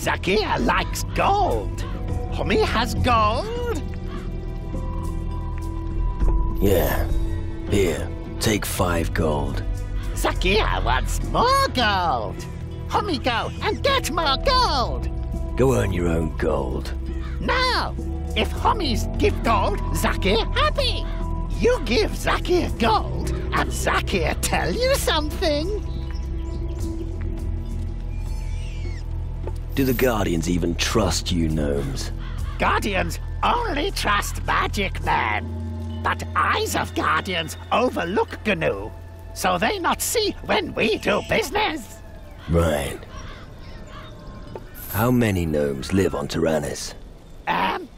Zakia likes gold. Hummy has gold? Yeah. Here, take 5 gold. Zakia wants more gold. Hummy, go and get more gold. Go earn your own gold. No! If Hummies give gold, Zakia happy. You give Zakia gold, and Zakia tell you something. Do the Guardians even trust you, gnomes? Guardians only trust magic men. But eyes of Guardians overlook GNU, so they not see when we do business. Right. How many gnomes live on Tyrannus? 5.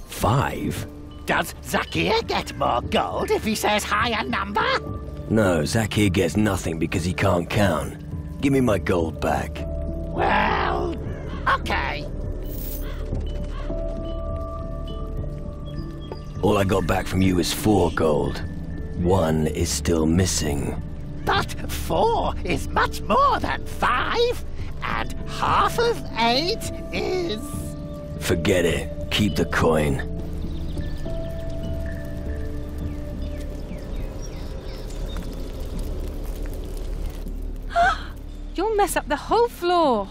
5? Does Zakia get more gold if he says higher number? No, Zakia gets nothing because he can't count. Give me my gold back. Well, okay. All I got back from you is 4 gold. 1 is still missing. But 4 is much more than 5, and half of 8 is... Forget it. Keep the coin. You'll mess up the whole floor.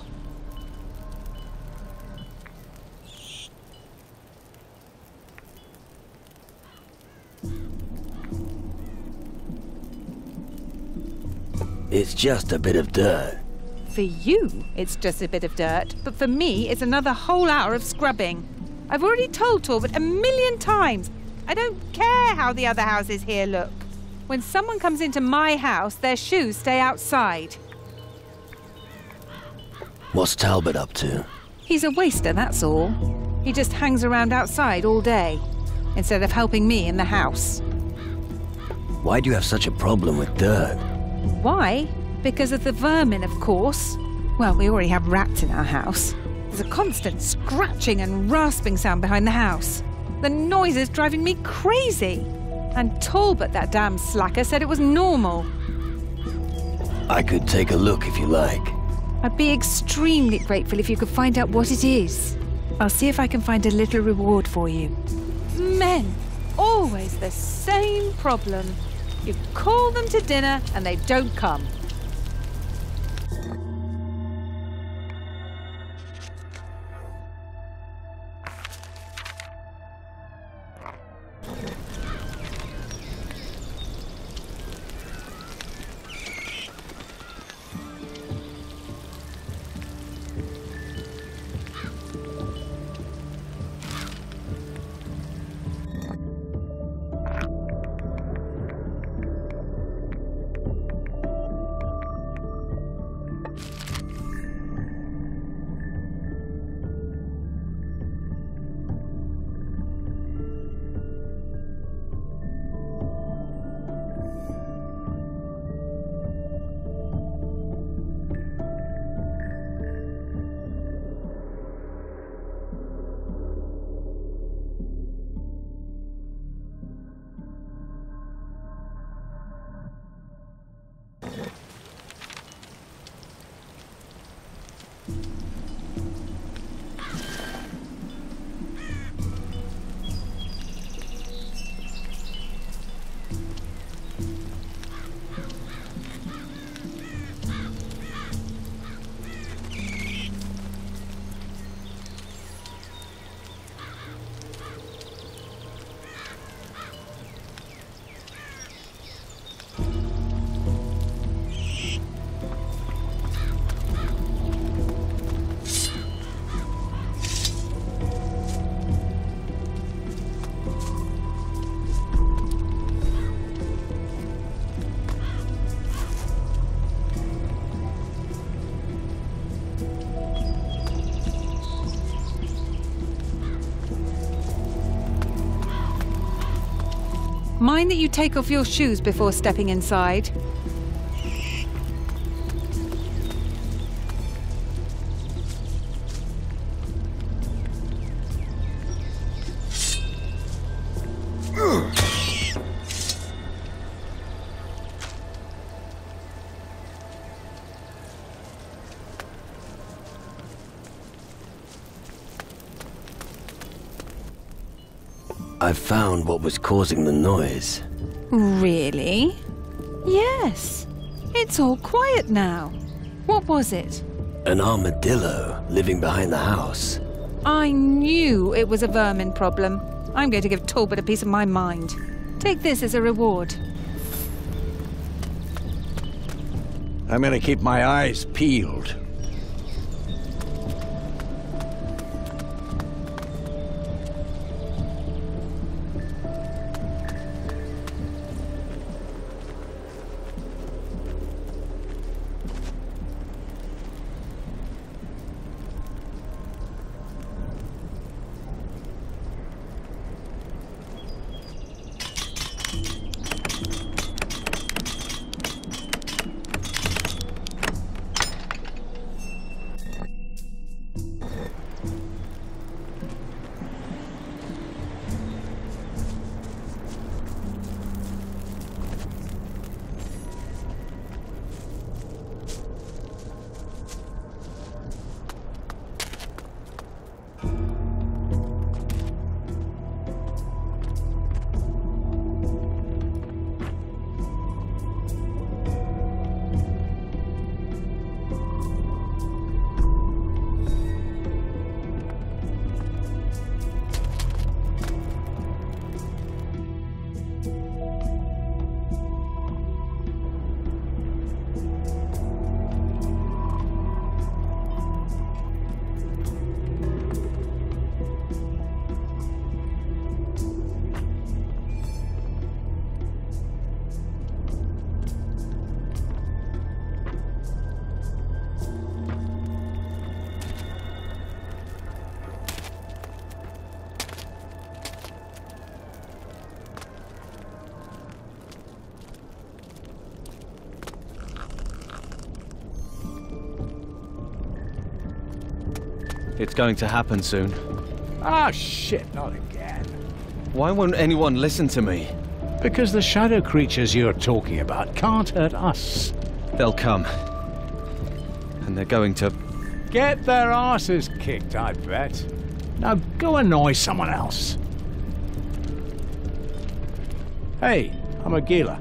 It's just a bit of dirt. For you, it's just a bit of dirt, but for me, it's another whole hour of scrubbing. I've already told Talbot 1,000,000 times. I don't care how the other houses here look. When someone comes into my house, their shoes stay outside. What's Talbot up to? He's a waster, that's all. He just hangs around outside all day, instead of helping me in the house. Why do you have such a problem with dirt? Why? Because of the vermin, of course. Well, we already have rats in our house. There's a constant scratching and rasping sound behind the house. The noise is driving me crazy. And Talbot, that damn slacker, said it was normal. I could take a look if you like. I'd be extremely grateful if you could find out what it is. I'll see if I can find a little reward for you. Men, always the same problem. You call them to dinner and they don't come. Mind that you take off your shoes before stepping inside. I've found what was causing the noise. Really? Yes. It's all quiet now. What was it? An armadillo living behind the house. I knew it was a vermin problem. I'm going to give Talbot a piece of my mind. Take this as a reward. I'm gonna keep my eyes peeled. It's going to happen soon. Ah, shit, not again. Why won't anyone listen to me? Because the shadow creatures you're talking about can't hurt us. They'll come. And they're going to... Get their asses kicked, I bet. Now go annoy someone else. Hey, I'm a Gila.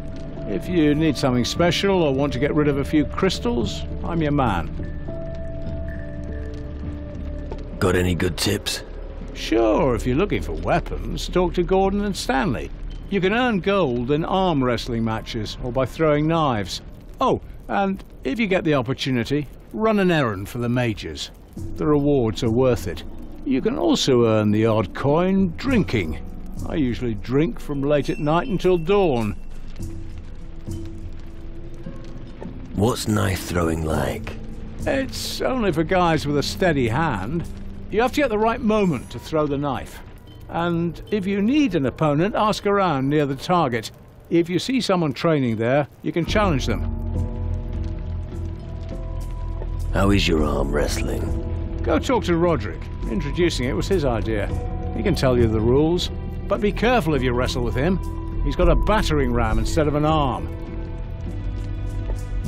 If you need something special or want to get rid of a few crystals, I'm your man. Got any good tips? Sure, if you're looking for weapons, talk to Gordon and Stanley. You can earn gold in arm wrestling matches or by throwing knives. Oh, and if you get the opportunity, run an errand for the majors. The rewards are worth it. You can also earn the odd coin drinking. I usually drink from late at night until dawn. What's knife throwing like? It's only for guys with a steady hand. You have to get the right moment to throw the knife. And if you need an opponent, ask around near the target. If you see someone training there, you can challenge them. How is your arm wrestling? Go talk to Roderick. Introducing it was his idea. He can tell you the rules. But be careful if you wrestle with him. He's got a battering ram instead of an arm.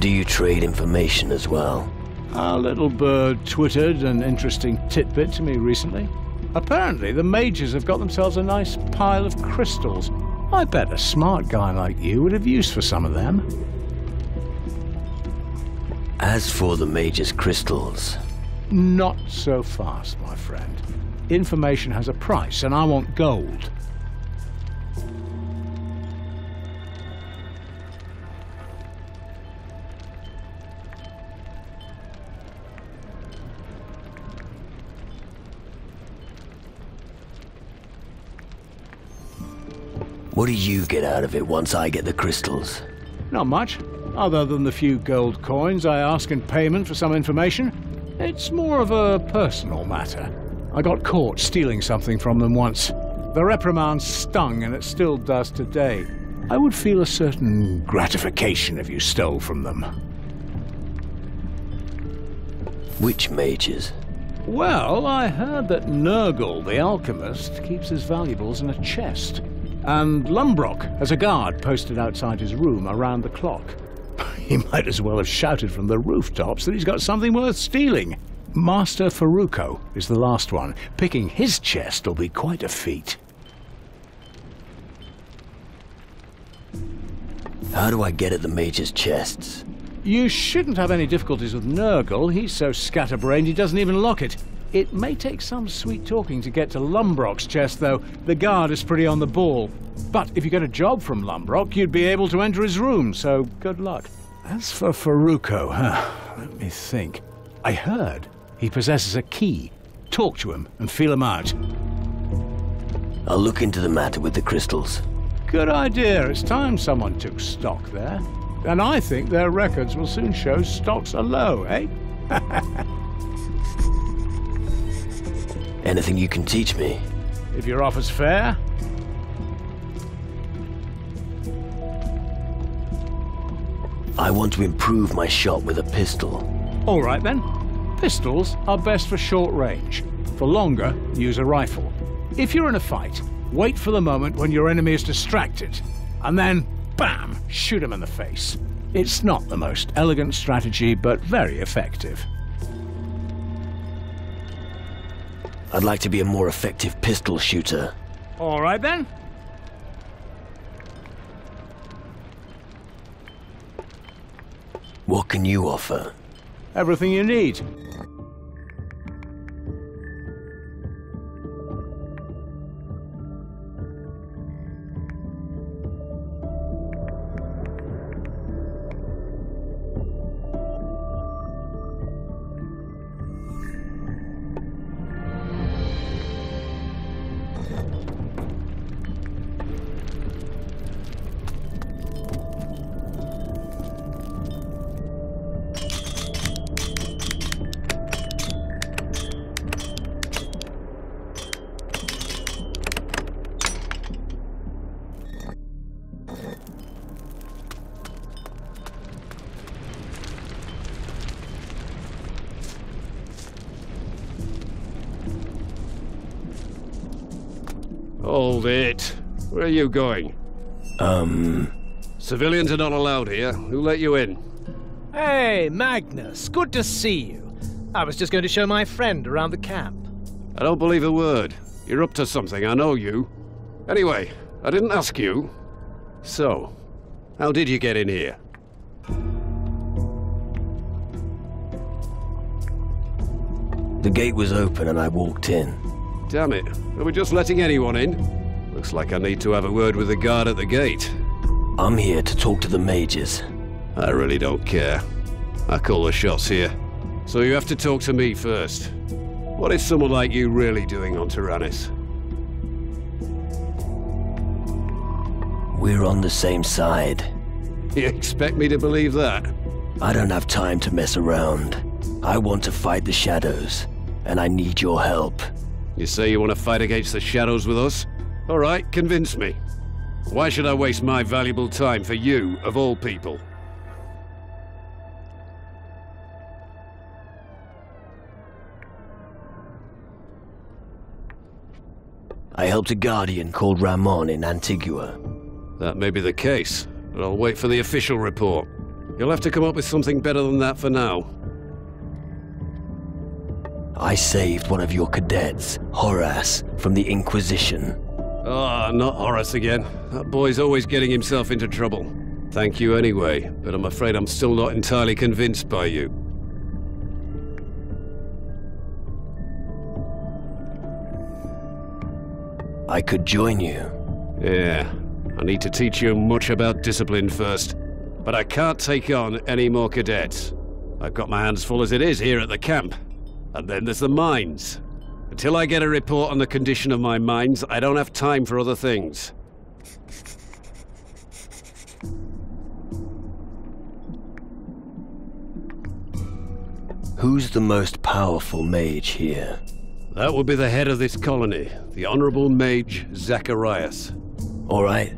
Do you trade information as well? Our little bird twittered an interesting tidbit to me recently. Apparently, the majors have got themselves a nice pile of crystals. I bet a smart guy like you would have use for some of them. As for the major's crystals... Not so fast, my friend. Information has a price, and I want gold. What do you get out of it once I get the crystals? Not much, other than the few gold coins I ask in payment for some information. It's more of a personal matter. I got caught stealing something from them once. The reprimand stung, and it still does today. I would feel a certain gratification if you stole from them. Which mages? Well, I heard that Nurgle, the alchemist, keeps his valuables in a chest. And Lumbrock has a guard posted outside his room around the clock. He might as well have shouted from the rooftops that he's got something worth stealing. Master Faruko is the last one. Picking his chest will be quite a feat. How do I get at the mage's chests? You shouldn't have any difficulties with Nurgle. He's so scatterbrained he doesn't even lock it. It may take some sweet talking to get to Lumbrock's chest, though. The guard is pretty on the ball. But if you get a job from Lumbrock, you'd be able to enter his room, so good luck. As for Faruko, let me think. I heard he possesses a key. Talk to him and feel him out. I'll look into the matter with the crystals. Good idea. It's time someone took stock there. And I think their records will soon show stocks are low, eh? Anything you can teach me? If your offer's fair. I want to improve my shot with a pistol. All right then. Pistols are best for short range. For longer, use a rifle. If you're in a fight, wait for the moment when your enemy is distracted, and then, bam, shoot him in the face. It's not the most elegant strategy, but very effective. I'd like to be a more effective pistol shooter. All right then. What can you offer? Everything you need. Hold it. Where are you going? Civilians are not allowed here. Who let you in? Hey, Magnus. Good to see you. I was just going to show my friend around the camp. I don't believe a word. You're up to something, I know you. Anyway, I didn't ask you. So, how did you get in here? The gate was open and I walked in. Damn it. Are we just letting anyone in? Looks like I need to have a word with the guard at the gate. I'm here to talk to the mages. I really don't care. I call the shots here. So you have to talk to me first. What is someone like you really doing on Tyrannus? We're on the same side. You expect me to believe that? I don't have time to mess around. I want to fight the shadows, and I need your help. You say you want to fight against the shadows with us? All right, convince me. Why should I waste my valuable time for you, of all people? I helped a guardian called Ramon in Antigua. That may be the case, but I'll wait for the official report. You'll have to come up with something better than that for now. I saved one of your cadets, Horace, from the Inquisition. Ah, not Horace again. That boy's always getting himself into trouble. Thank you anyway, but I'm afraid I'm still not entirely convinced by you. I could join you. Yeah, I need to teach you much about discipline first. But I can't take on any more cadets. I've got my hands full as it is here at the camp. And then there's the mines. Until I get a report on the condition of my mines, I don't have time for other things. Who's the most powerful mage here? That would be the head of this colony, the Honorable Mage Zacharias. All right.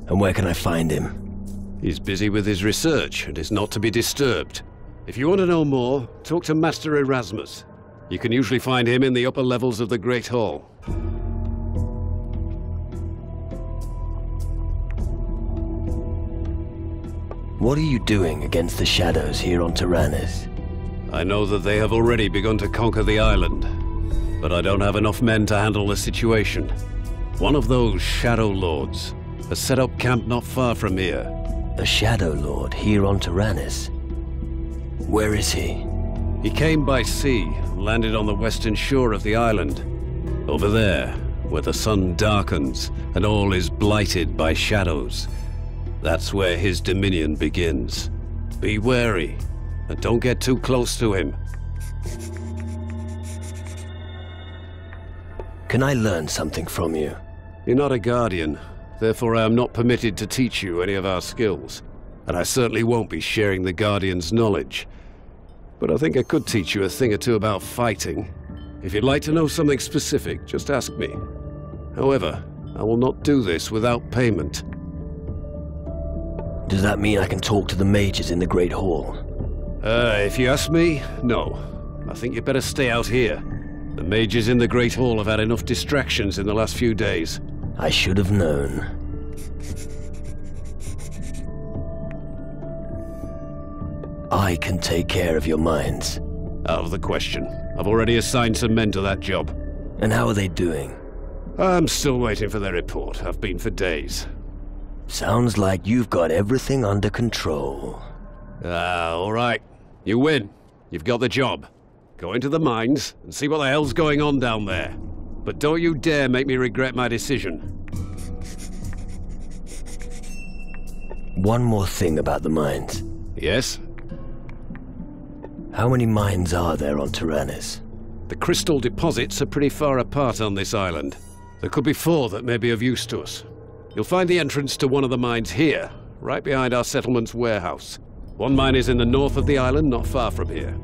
And where can I find him? He's busy with his research and is not to be disturbed. If you want to know more, talk to Master Erasmus. You can usually find him in the upper levels of the Great Hall. What are you doing against the shadows here on Tyrannus? I know that they have already begun to conquer the island, but I don't have enough men to handle the situation. One of those Shadow Lords has set up camp not far from here. A Shadow Lord here on Tyrannus. Where is he? He came by sea, landed on the western shore of the island. Over there, where the sun darkens and all is blighted by shadows. That's where his dominion begins. Be wary, and don't get too close to him. Can I learn something from you? You're not a guardian, therefore I am not permitted to teach you any of our skills. And I certainly won't be sharing the Guardian's knowledge. But I think I could teach you a thing or two about fighting. If you'd like to know something specific, just ask me. However, I will not do this without payment. Does that mean I can talk to the mages in the Great Hall? If you ask me, no. I think you better stay out here. The mages in the Great Hall have had enough distractions in the last few days. I should have known. I can take care of your mines. Out of the question. I've already assigned some men to that job. And how are they doing? I'm still waiting for their report. I've been for days. Sounds like you've got everything under control. All right. You win. You've got the job. Go into the mines and see what the hell's going on down there. But don't you dare make me regret my decision. One more thing about the mines. Yes? How many mines are there on Tyrannus? The crystal deposits are pretty far apart on this island. There could be 4 that may be of use to us. You'll find the entrance to one of the mines here, right behind our settlement's warehouse. One mine is in the north of the island, not far from here.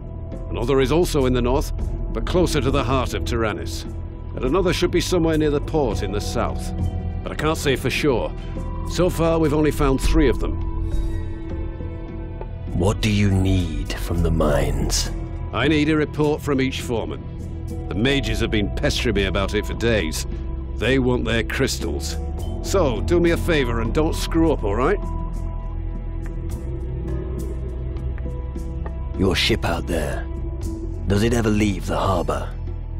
Another is also in the north, but closer to the heart of Tyrannus. And another should be somewhere near the port in the south. But I can't say for sure. So far, we've only found 3 of them. What do you need from the mines? I need a report from each foreman. The mages have been pestering me about it for days. They want their crystals. So, do me a favor and don't screw up, all right? Your ship out there, does it ever leave the harbor?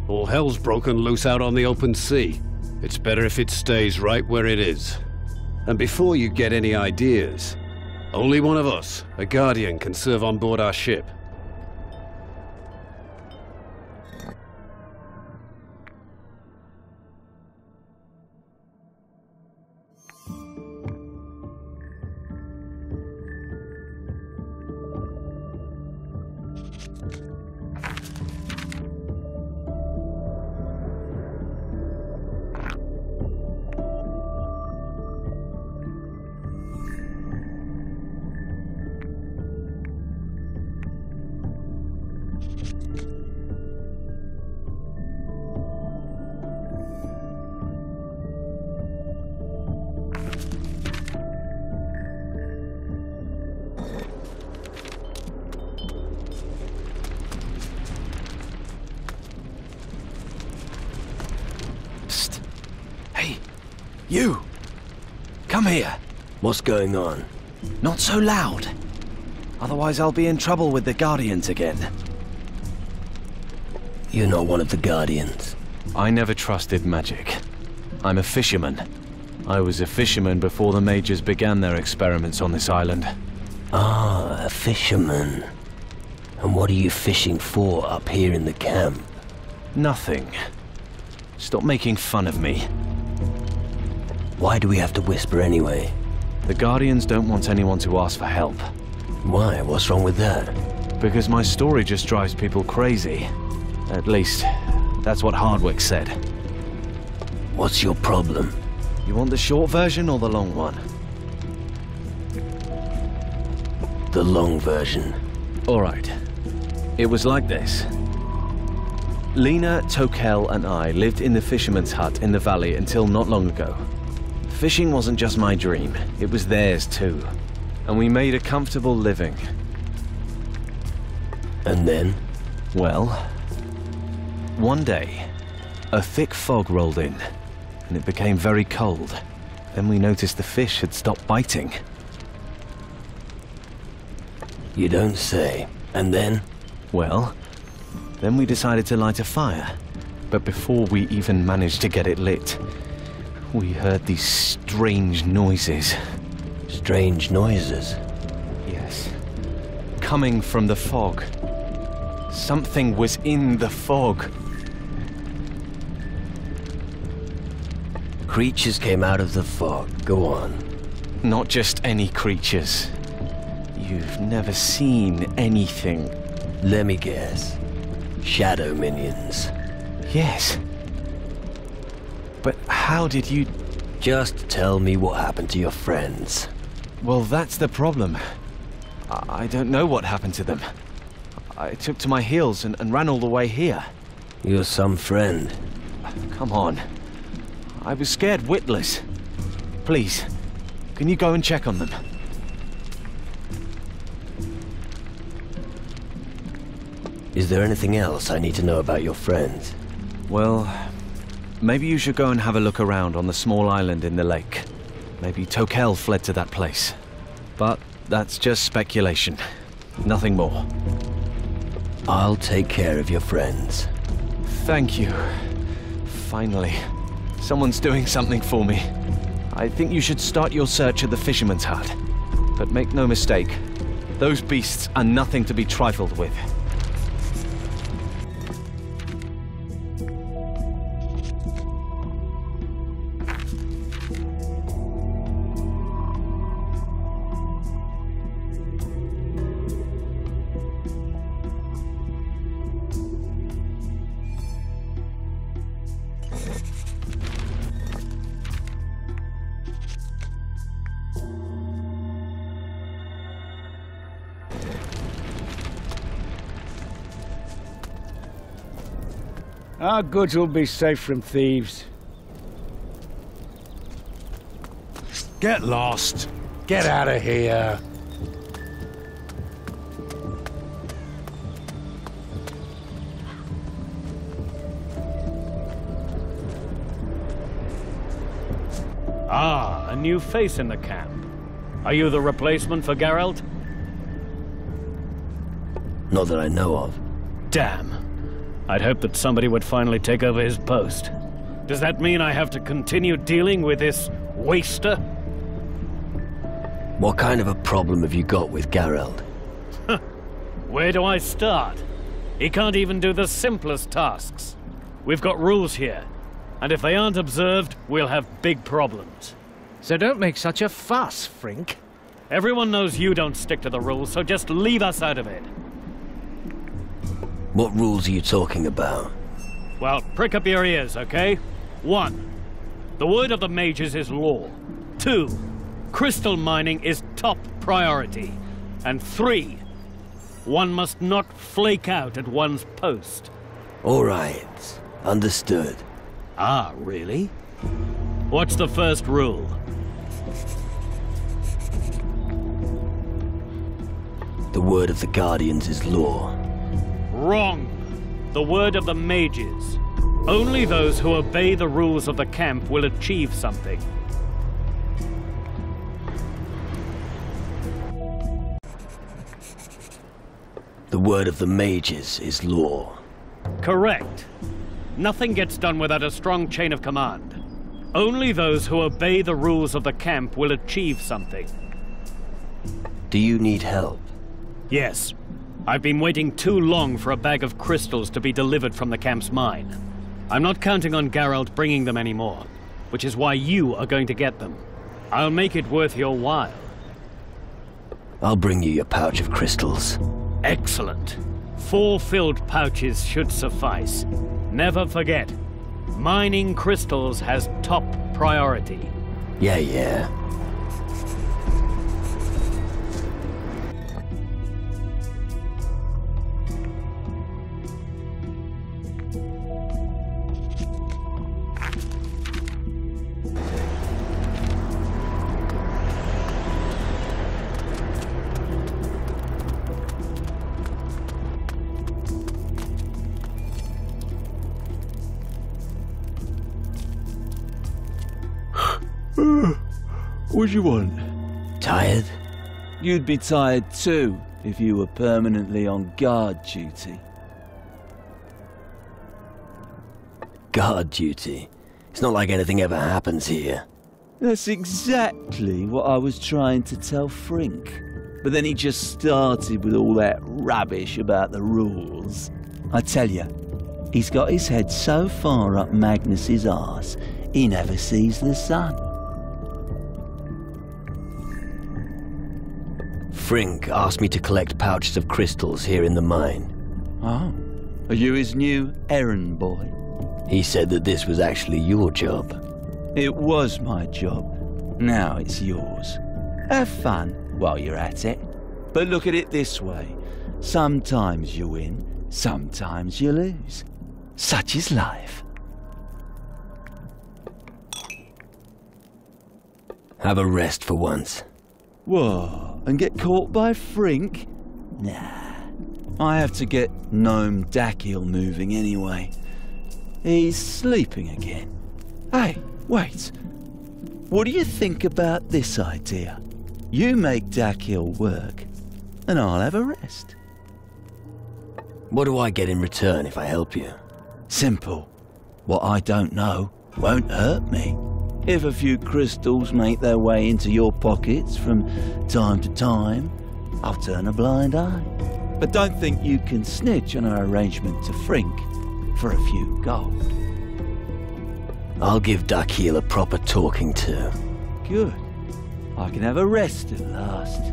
All hell's broken loose out on the open sea. It's better if it stays right where it is. And before you get any ideas, only one of us, a guardian, can serve on board our ship. You! Come here. What's going on? Not so loud. Otherwise I'll be in trouble with the Guardians again. You're not one of the Guardians. I never trusted magic. I'm a fisherman. I was a fisherman before the mages began their experiments on this island. Ah, a fisherman. And what are you fishing for up here in the camp? Nothing. Stop making fun of me. Why do we have to whisper anyway? The Guardians don't want anyone to ask for help. Why? What's wrong with that? Because my story just drives people crazy. At least, that's what Hardwick said. What's your problem? You want the short version or the long one? The long version. Alright. It was like this. Lena, Tokel, and I lived in the fisherman's hut in the valley until not long ago. Fishing wasn't just my dream, it was theirs too. And we made a comfortable living. And then? Well, one day, a thick fog rolled in, and it became very cold. Then we noticed the fish had stopped biting. You don't say. And then? Well, then we decided to light a fire. But before we even managed to get it lit, we heard these strange noises. Strange noises. Yes. Coming from the fog. Something was in the fog. Creatures came out of the fog. Go on. Not just any creatures. You've never seen anything. Let me guess. Shadow minions. Yes. But how did you... Just tell me what happened to your friends. Well, that's the problem. I don't know what happened to them. I took to my heels and ran all the way here. You're some friend. Come on. I was scared witless. Please, can you go and check on them? Is there anything else I need to know about your friends? Well, maybe you should go and have a look around on the small island in the lake. Maybe Tokel fled to that place. But that's just speculation. Nothing more. I'll take care of your friends. Thank you. Finally. Someone's doing something for me. I think you should start your search at the fisherman's hut. But make no mistake, those beasts are nothing to be trifled with. Our goods will be safe from thieves. Get lost. Get out of here. Ah, a new face in the camp. Are you the replacement for Geralt? Not that I know of. Damn. I'd hoped that somebody would finally take over his post. Does that mean I have to continue dealing with this waster? What kind of a problem have you got with Geralt? Where do I start? He can't even do the simplest tasks. We've got rules here, and if they aren't observed, we'll have big problems. So don't make such a fuss, Frink. Everyone knows you don't stick to the rules, so just leave us out of it. What rules are you talking about? Well, prick up your ears, okay? 1. The word of the mages is law. 2. Crystal mining is top priority. And 3. One must not flake out at one's post. All right. Understood. Ah, really? What's the first rule? The word of the Guardians is law. Wrong. The word of the mages. Only those who obey the rules of the camp will achieve something. The word of the mages is law. Correct. Nothing gets done without a strong chain of command. Only those who obey the rules of the camp will achieve something. Do you need help? Yes. I've been waiting too long for a bag of crystals to be delivered from the camp's mine. I'm not counting on Geralt bringing them anymore, which is why you are going to get them. I'll make it worth your while. I'll bring you your pouch of crystals. Excellent. 4 filled pouches should suffice. Never forget, mining crystals has top priority. Yeah. What do you want? Tired? You'd be tired too if you were permanently on guard duty. Guard duty? It's not like anything ever happens here. That's exactly what I was trying to tell Frink. But then he just started with all that rubbish about the rules. I tell you, he's got his head so far up Magnus's arse, he never sees the sun. Frink asked me to collect pouches of crystals here in the mine. Oh, are you his new errand boy? He said that this was actually your job. It was my job. Now it's yours. Have fun while you're at it. But look at it this way. Sometimes you win, sometimes you lose. Such is life. Have a rest for once. Whoa, and get caught by Frink? Nah. I have to get Gnome Dakiel moving anyway. He's sleeping again. Hey, wait. What do you think about this idea? You make Dakiel work, and I'll have a rest. What do I get in return if I help you? Simple. What I don't know won't hurt me. If a few crystals make their way into your pockets from time to time, I'll turn a blind eye. But don't think you can snitch on our arrangement to Frink for a few gold. I'll give Dakiel a proper talking to. Good. I can have a rest at last.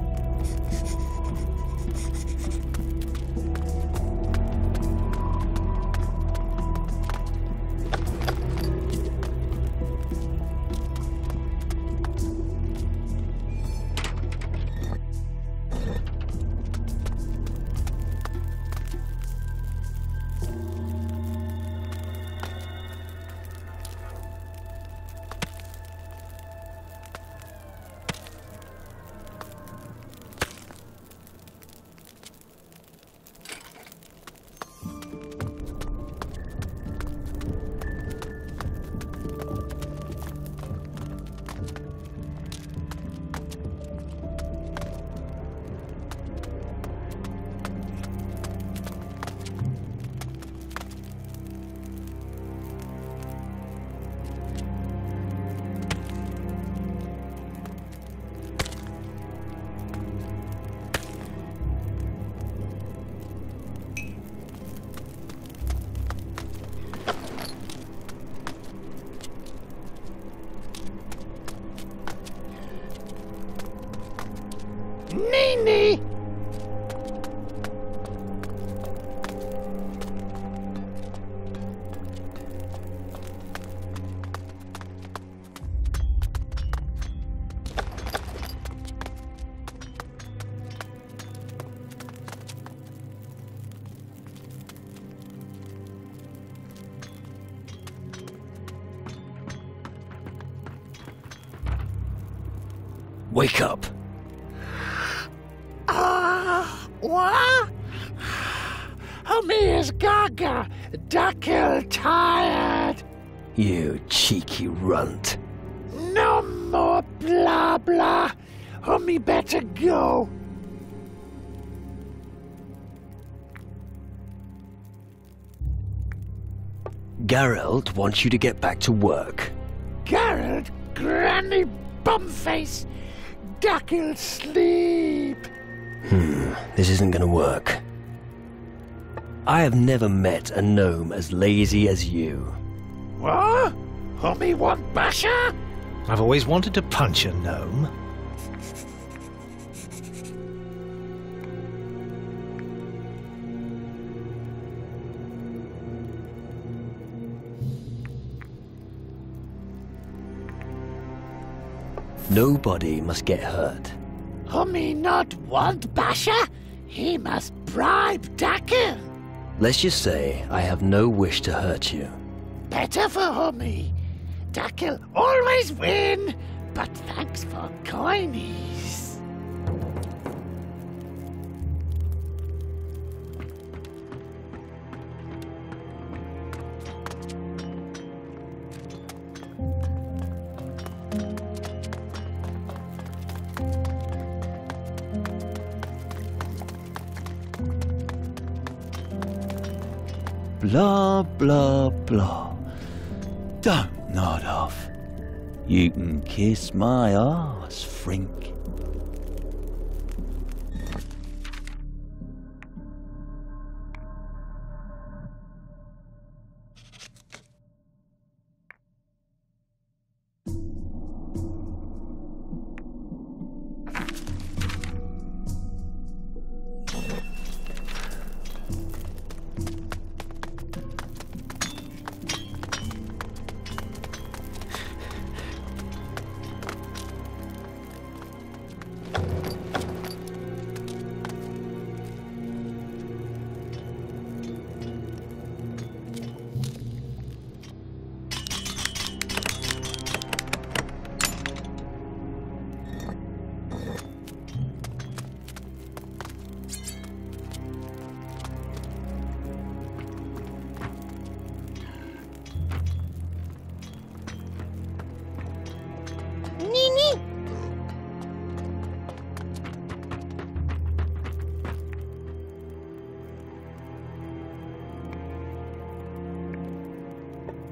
Nini! Wake up! What? Me is gaga, Dakiel tired. You cheeky runt. No more blah blah. Me better go. Geralt wants you to get back to work. Geralt, granny bumface. Dakiel sleep. This isn't gonna work. I have never met a gnome as lazy as you. What? Me want basher? I've always wanted to punch a gnome. Nobody must get hurt. Me not want basher? He must bribe Dakiel. Let's just say I have no wish to hurt you. Better for me. Dakiel always win, but thanks for coinies. Blah, blah, blah. Don't nod off. You can kiss my arse, Frink.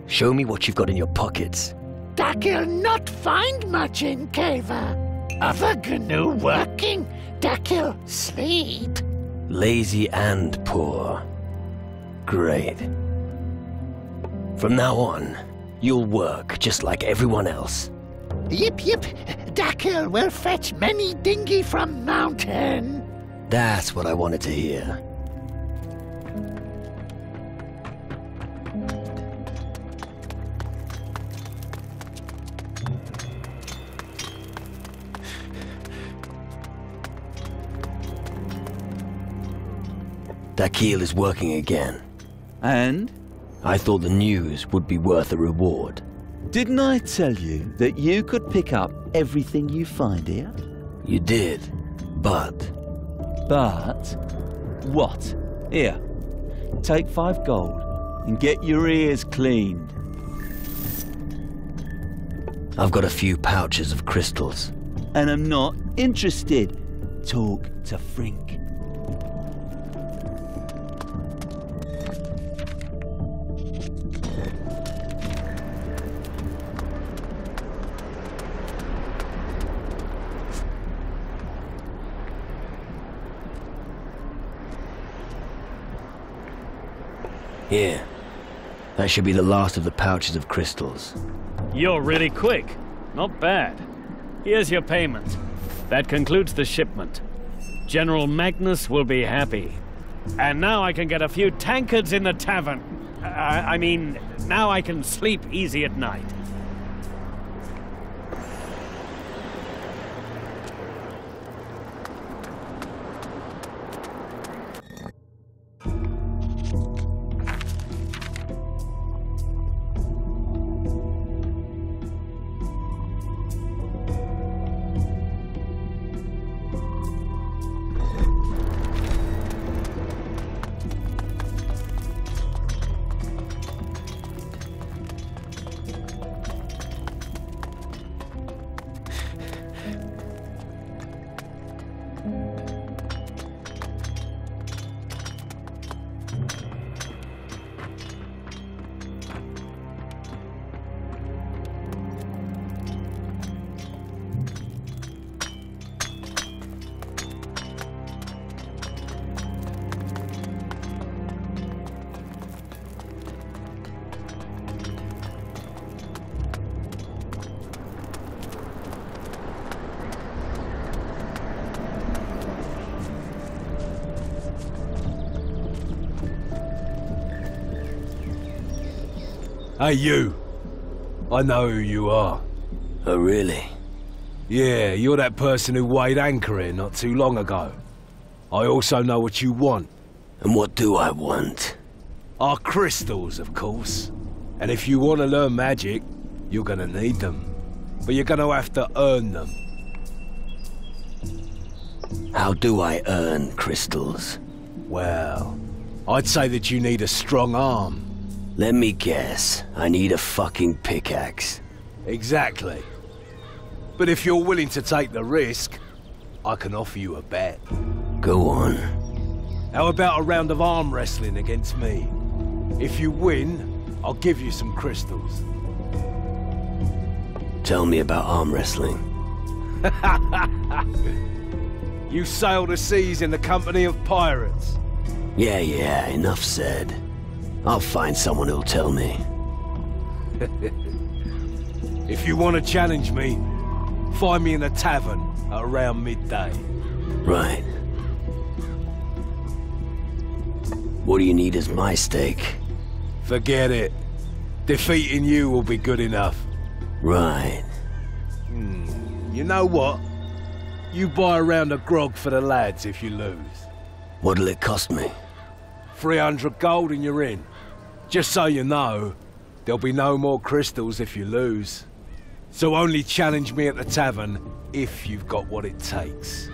Show me what you've got in your pockets. Dak'll not find much in Cava. Other GNU working, Dak'll sleep. Lazy and poor. Great. From now on, you'll work just like everyone else. Yip yip, Dak'll will fetch many dinghy from mountain. That's what I wanted to hear. Dakil is working again. And? I thought the news would be worth a reward. Didn't I tell you that you could pick up everything you find here? You did, but... But? What? Here, take 5 gold and get your ears cleaned. I've got a few pouches of crystals. And I'm not interested. Talk to Frink. Here. That should be the last of the pouches of crystals. You're really quick. Not bad. Here's your payment. That concludes the shipment. General Magnus will be happy. And now I can get a few tankards in the tavern. I mean, now I can sleep easy at night. Hey, you. I know who you are. Oh, really? Yeah, you're that person who weighed anchor here not too long ago. I also know what you want. And what do I want? Our crystals, of course. And if you want to learn magic, you're gonna need them. But you're gonna have to earn them. How do I earn crystals? Well, I'd say that you need a strong arm. Let me guess. I need a fucking pickaxe. Exactly. But if you're willing to take the risk, I can offer you a bet. Go on. How about a round of arm wrestling against me? If you win, I'll give you some crystals. Tell me about arm wrestling. You sail the seas in the company of pirates. Yeah, enough said. I'll find someone who'll tell me. If you want to challenge me, find me in a tavern at around midday. Right. What do you need as my stake? Forget it. Defeating you will be good enough. Right. You know what? You buy a round of grog for the lads if you lose. What'll it cost me? 300 gold and you're in. Just so you know, there'll be no more crystals if you lose. So only challenge me at the tavern if you've got what it takes.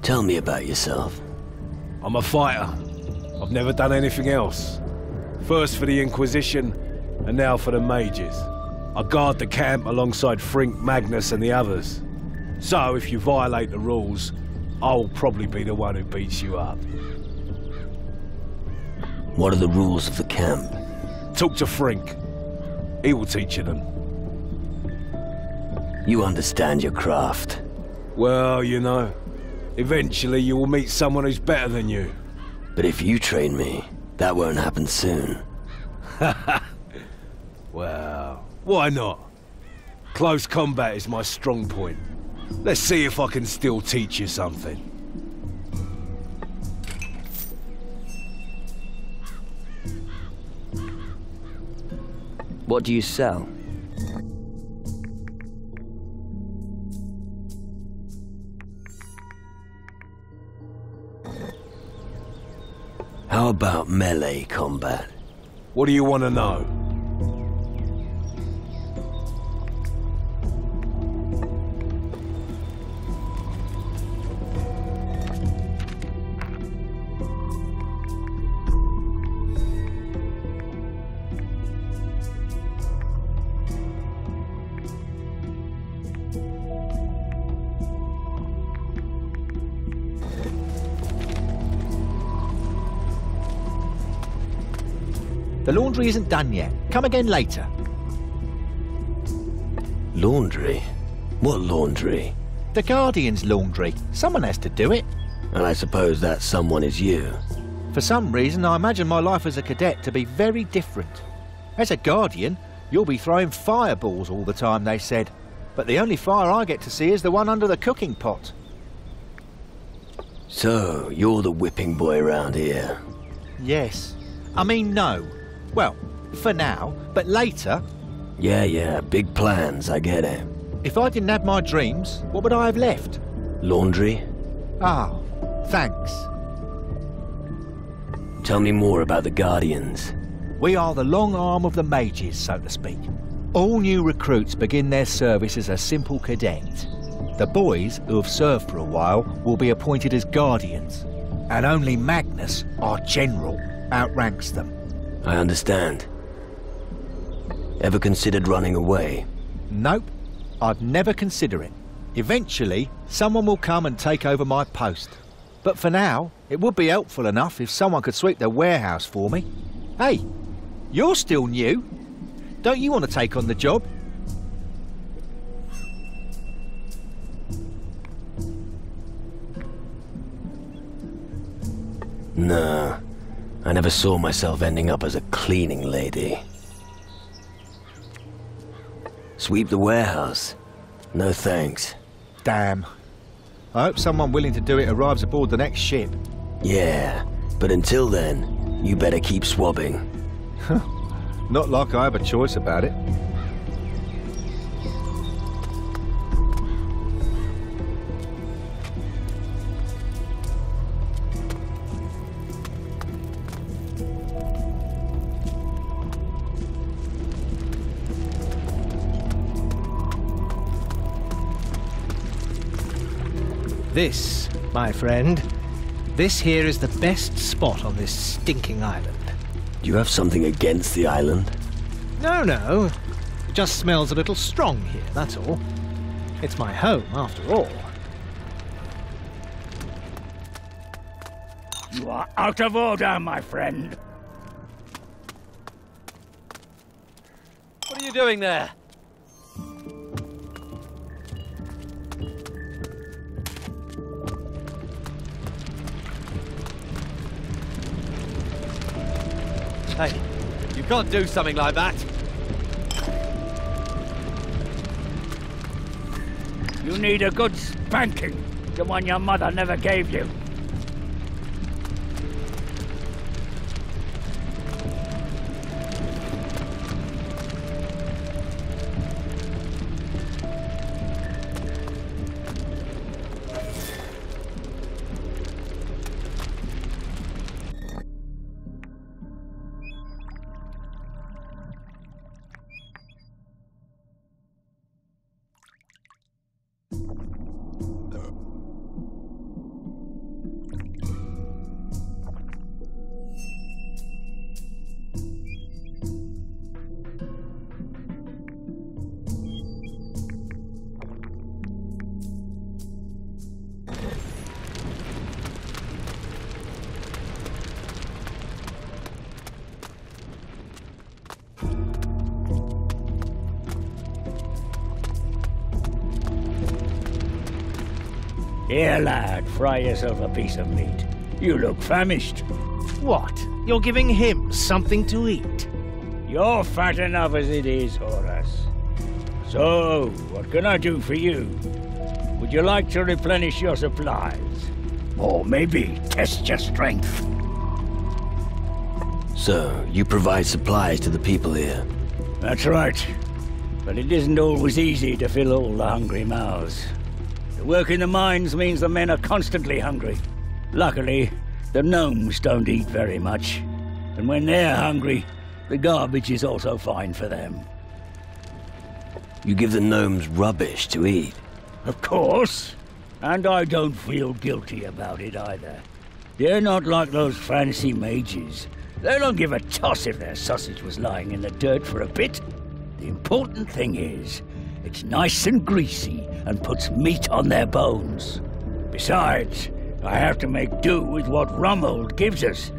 Tell me about yourself. I'm a fighter. I've never done anything else. First for the Inquisition, and now for the mages. I guard the camp alongside Frink, Magnus and the others. So if you violate the rules, I'll probably be the one who beats you up. What are the rules of the camp? Talk to Frink. He will teach you them. You understand your craft. Well, you know, eventually you will meet someone who's better than you. But if you train me, that won't happen soon. Well, why not? Close combat is my strong point. Let's see if I can still teach you something. What do you sell? How about melee combat? What do you want to know? The laundry isn't done yet. Come again later. Laundry? What laundry? The Guardian's laundry. Someone has to do it. And I suppose that someone is you. For some reason, I imagine my life as a cadet to be very different. As a Guardian, you'll be throwing fireballs all the time, they said. But the only fire I get to see is the one under the cooking pot. So, you're the whipping boy around here? Yes. I mean, no. Well, for now, but later... Yeah, big plans, I get it. If I didn't have my dreams, what would I have left? Laundry? Ah, thanks. Tell me more about the Guardians. We are the long arm of the mages, so to speak. All new recruits begin their service as a simple cadet. The boys who have served for a while will be appointed as Guardians, and only Magnus, our general, outranks them. I understand. Ever considered running away? Nope. I'd never consider it. Eventually, someone will come and take over my post. But for now, it would be helpful enough if someone could sweep the warehouse for me. Hey, you're still new. Don't you want to take on the job? No. I never saw myself ending up as a cleaning lady. Sweep the warehouse? No thanks. Damn. I hope someone willing to do it arrives aboard the next ship. Yeah, but until then, you better keep swabbing. Not like I have a choice about it. This, my friend, this here is the best spot on this stinking island. Do you have something against the island? No. It just smells a little strong here, that's all. It's my home, after all. You are out of order, my friend. What are you doing there? Hey, you can't do something like that. You need a good spanking, the one your mother never gave you. Here, lad, fry yourself a piece of meat. You look famished. What? You're giving him something to eat? You're fat enough as it is, Horace. So, what can I do for you? Would you like to replenish your supplies? Or maybe test your strength? So, you provide supplies to the people here? That's right. But it isn't always easy to fill all the hungry mouths. The work in the mines means the men are constantly hungry. Luckily, the gnomes don't eat very much. And when they're hungry, the garbage is also fine for them. You give the gnomes rubbish to eat? Of course. And I don't feel guilty about it either. They're not like those fancy mages. They don't give a toss if their sausage was lying in the dirt for a bit. The important thing is, it's nice and greasy and puts meat on their bones. Besides, I have to make do with what Rummold gives us.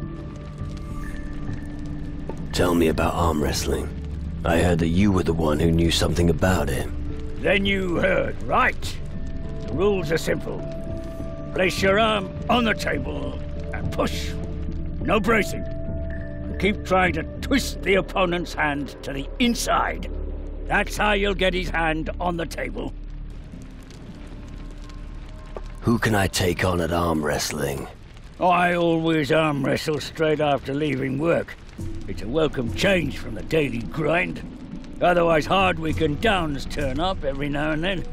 Tell me about arm wrestling. I heard that you were the one who knew something about it. Then you heard right. The rules are simple. Place your arm on the table and push. No bracing. And keep trying to twist the opponent's hand to the inside. That's how you'll get his hand on the table. Who can I take on at arm wrestling? I always arm wrestle straight after leaving work. It's a welcome change from the daily grind. Otherwise hard-week and downs turn up every now and then.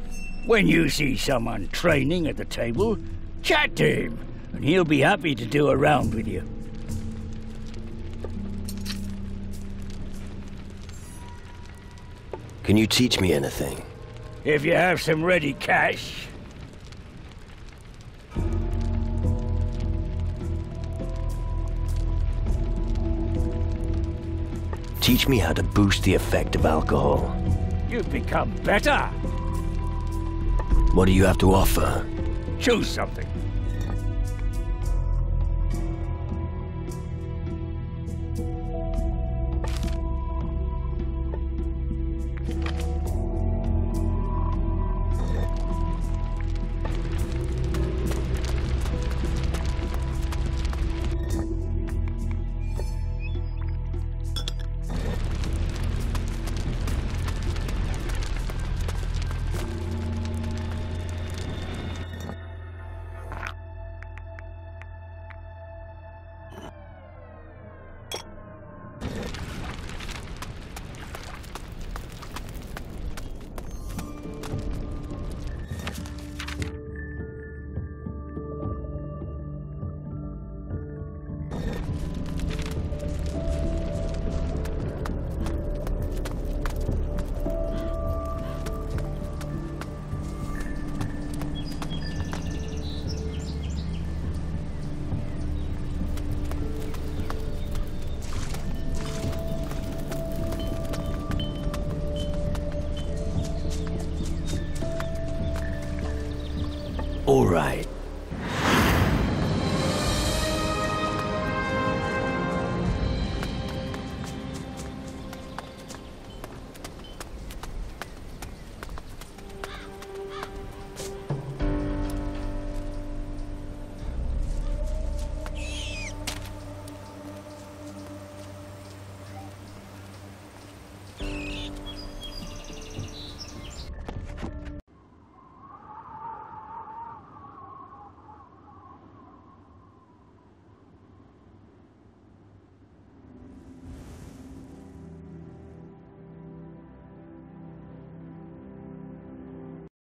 When you see someone training at the table, chat to him, and he'll be happy to do a round with you. Can you teach me anything? If you have some ready cash. Teach me how to boost the effect of alcohol. You've become better. What do you have to offer? Choose something. All right.